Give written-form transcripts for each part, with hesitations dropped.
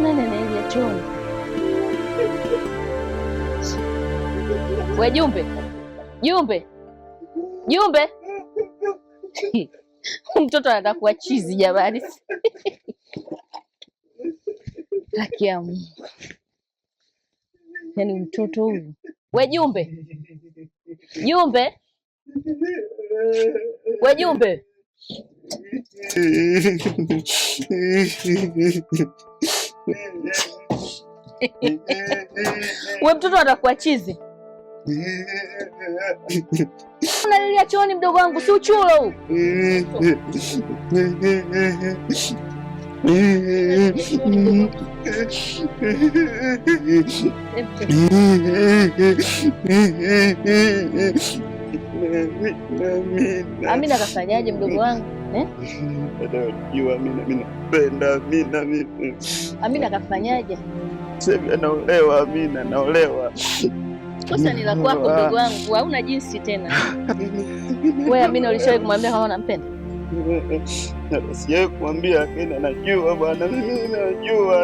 Nani anaingia chooni? We Jumbe, Jumbe, Jumbe! Mtoto anataka kuwa chizi jamani. Haki ya Mungu. Yaani mtoto huyu. We Jumbe, Jumbe, we Jumbe! We mtoto atakuwa chizi. Unalilia chooni mdogo wangu, si uchulo huu. Amina kafanyaje mdogo wangu? Amina napenda Amina. Amina kafanyaje? Sasa naolewa Amina, naolewa. Kosa ni la kwako mdogo wangu, hauna jinsi tena. Wewe Amina ulishawahi kumwambia kama unampenda? Sijawahi kumwambia, lakini anajua bwana, mimi najua,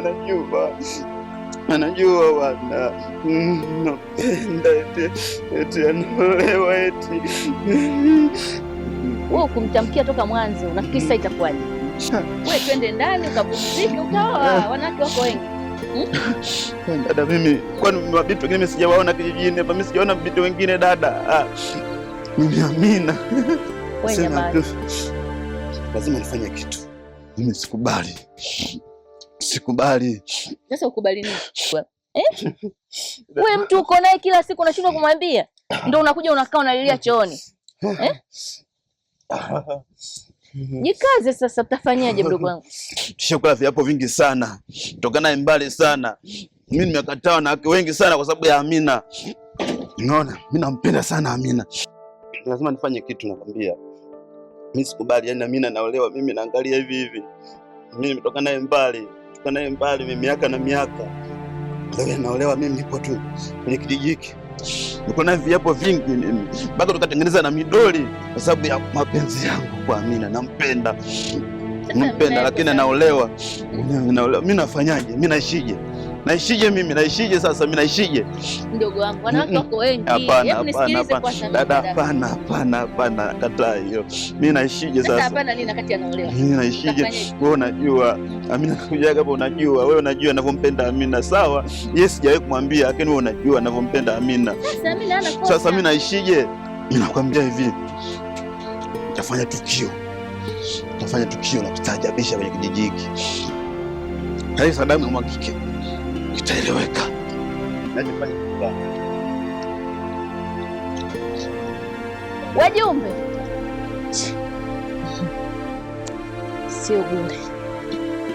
anajua bwana. Napenda eti anaolewa eti. Wewe kumtamkia toka mwanzo, unafikiri sasa itakuwaje? Wewe twende ndani ukapumzike, utaoa, wanawake wako wengi. Dada mimi, kwani mabinti wengine sijawaona kijijini hapa, mimi sijaona mabinti wengine dada. Mimi Amina. Wewe jamani. Lazima nifanye kitu. Mimi sikubali. Sikubali. Sasa ukubali nini? Wewe mtu uko naye kila siku unashindwa kumwambia? Ndio unakuja unakaa unalilia chooni. Jikaze sasa, utafanyaje mdogo wangu? Tushakula viapo vingi sana. Kutoka naye mbali sana. Mimi nimekataa wanawake wengi sana kwa sababu ya Amina. Unaona? Mimi nampenda sana Amina. Lazima nifanye kitu nakwambia. Mimi sikubali, yani Amina naolewa, mimi naangalia hivi hivi. Mimi nimetoka naye mbali. Kutoka naye mbali mimi miaka na miaka. Leo naolewa mimi nipo tu kwenye kijiji hiki. Niko na viapo vingi mimi. Mpaka tukatengeneza na midoli kwa sababu ya mapenzi yangu kwa Amina. Nampenda. Nampenda lakini naolewa. Mimi nafanyaje? Mimi naishije? Naishije sasa mimi naishije? Mdogo wangu, wanawake wako wengi. Hebu nisikilize kwa sababu. Dada, hapana, kataa hiyo. Mimi naishije sasa? Hapana, nini wakati anaolewa? Mimi naishije? Wewe unajua, Amina kuja hapa unajua, wewe unajua ninavyompenda Amina, sawa? Yes, sijawahi kumwambia lakini wewe unajua ninavyompenda Amina. Sasa Amina ana kosa. Sasa mimi naishije? Mimi nakwambia hivi. Nitafanya tukio la kustaajabisha kwenye kijiji hiki. Hai Sadamu na mwakike. Itaeleweka. Najifanya kubaya. Wajumbe. Sio bure.